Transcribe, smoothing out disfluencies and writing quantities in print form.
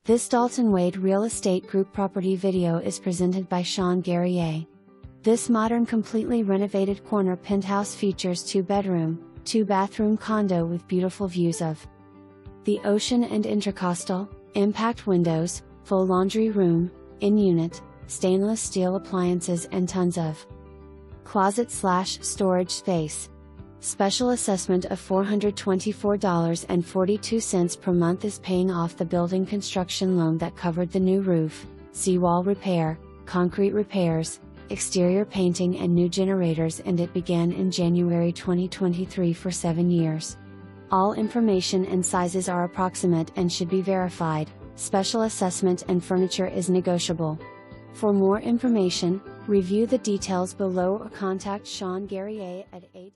This Dalton Wade Real Estate Group property video is presented by Sean Guerrier. This modern completely renovated corner penthouse features 2-bedroom, 2-bathroom condo with beautiful views of the ocean and intercostal, impact windows, full laundry room, in-unit, stainless steel appliances and tons of closet/storage space. Special assessment of $424.42 per month is paying off the building construction loan that covered the new roof, seawall repair, concrete repairs, exterior painting and new generators, and it began in January 2023 for 7 years. All information and sizes are approximate and should be verified. Special assessment and furniture is negotiable. For more information, review the details below or contact Sean Guerrier at 8